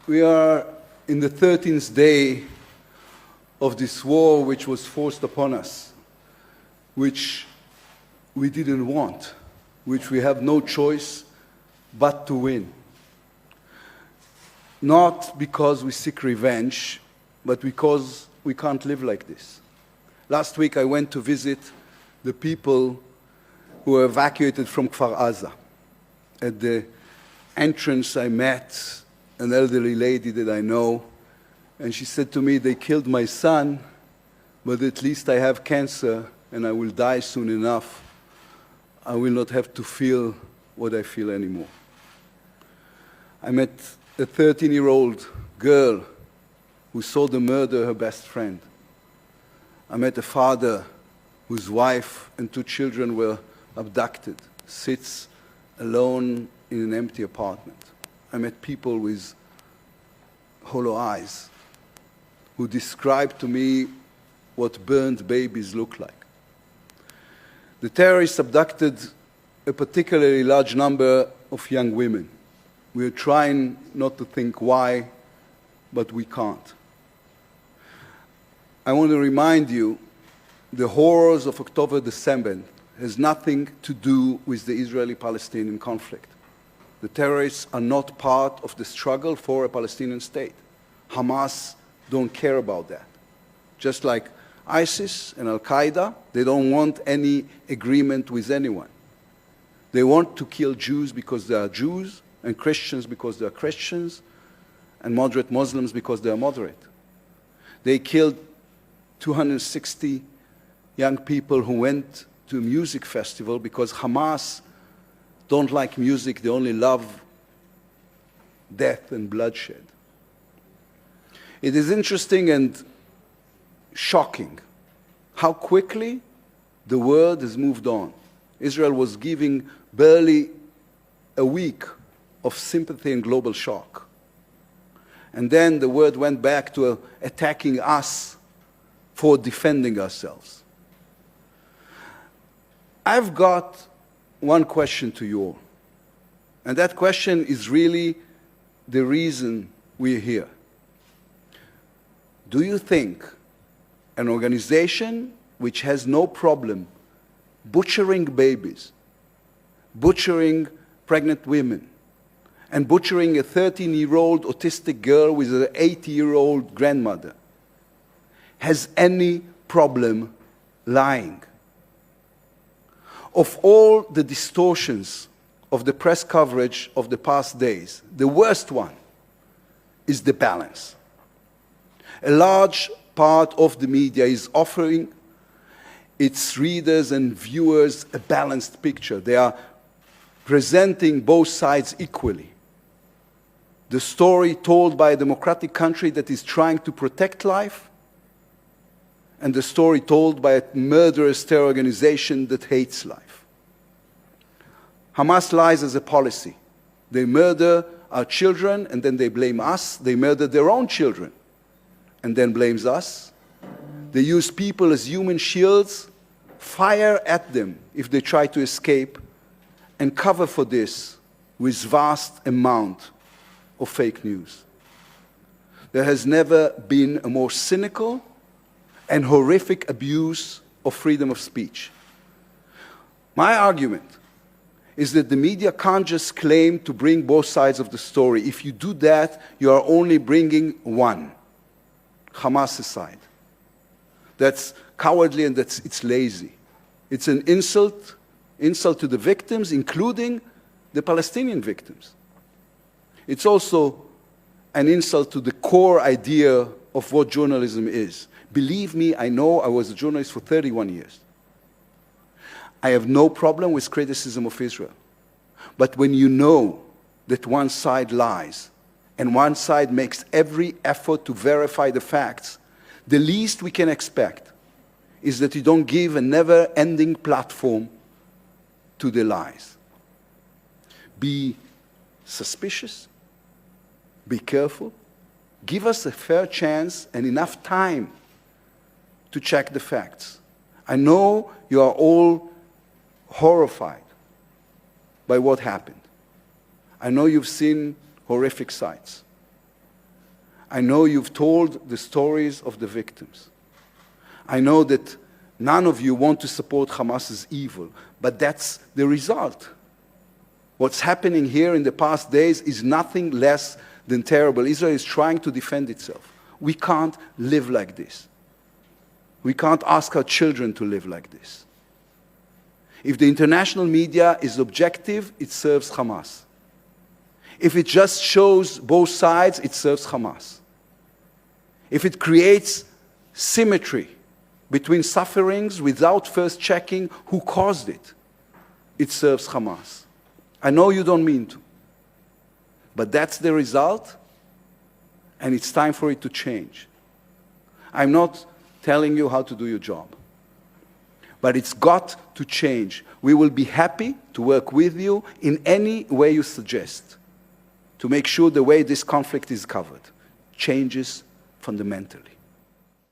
We are in the 13th day of this war which was forced upon us, which we didn't want, which we have no choice but to win. Not because we seek revenge, but because we can't live like this. Last week I went to visit the people who were evacuated from Kfar Aza. At the entrance I met an elderly lady that I know, and she said to me, "They killed my son, but at least I have cancer and I will die soon enough. I will not have to feel what I feel anymore." I met a 13-year-old girl who saw the murder of her best friend. I met a father whose wife and 2 children were abducted, sits alone in an empty apartment. I met people with hollow eyes who described to me what burned babies look like. The terrorists abducted a particularly large number of young women. We are trying not to think why, but we can't. I want to remind you, the horrors of October the 7th has nothing to do with the Israeli-Palestinian conflict. The terrorists are not part of the struggle for a Palestinian state. Hamas don't care about that. Just like ISIS and Al-Qaeda, they don't want any agreement with anyone. They want to kill Jews because they are Jews, and Christians because they are Christians, and moderate Muslims because they are moderate. They killed 260 young people who went to a music festival because Hamas don't like music, they only love death and bloodshed. It is interesting and shocking how quickly the world has moved on. Israel was giving barely a week of sympathy and global shock. And then the world went back to attacking us for defending ourselves. I've got one question to you all, and that question is really the reason we're here. Do you think an organization which has no problem butchering babies, butchering pregnant women, and butchering a 13-year-old autistic girl with an 80-year-old grandmother has any problem lying? Of all the distortions of the press coverage of the past days, the worst one is the balance. A large part of the media is offering its readers and viewers a balanced picture. They are presenting both sides equally. The story told by a democratic country that is trying to protect life, and the story told by a murderous terror organization that hates life. Hamas lies as a policy. They murder our children and then they blame us. They murder their own children and then blames us. They use people as human shields, fire at them if they try to escape, and cover for this with vast amount of fake news. There has never been a more cynical and horrific abuse of freedom of speech. My argument is that the media can't just claim to bring both sides of the story. If you do that, you are only bringing one, Hamas's side. That's cowardly and it's lazy. It's an insult to the victims, including the Palestinian victims. It's also an insult to the core idea of what journalism is. Believe me, I know I was a journalist for 31 years. I have no problem with criticism of Israel. But when you know that one side lies and one side makes every effort to verify the facts, the least we can expect is that you don't give a never-ending platform to the lies. Be suspicious, be careful, give us a fair chance and enough time to check the facts. I know you are all horrified by what happened. I know you've seen horrific sights. I know you've told the stories of the victims. I know that none of you want to support Hamas's evil, but that's the result. What's happening here in the past days is nothing less than terrible. Israel is trying to defend itself. We can't live like this. We can't ask our children to live like this. If the international media is objective, it serves Hamas. If it just shows both sides, it serves Hamas. If it creates symmetry between sufferings without first checking who caused it, it serves Hamas. I know you don't mean to, but that's the result, and it's time for it to change. I'm not telling you how to do your job, but it's got to change. We will be happy to work with you in any way you suggest to make sure the way this conflict is covered changes fundamentally.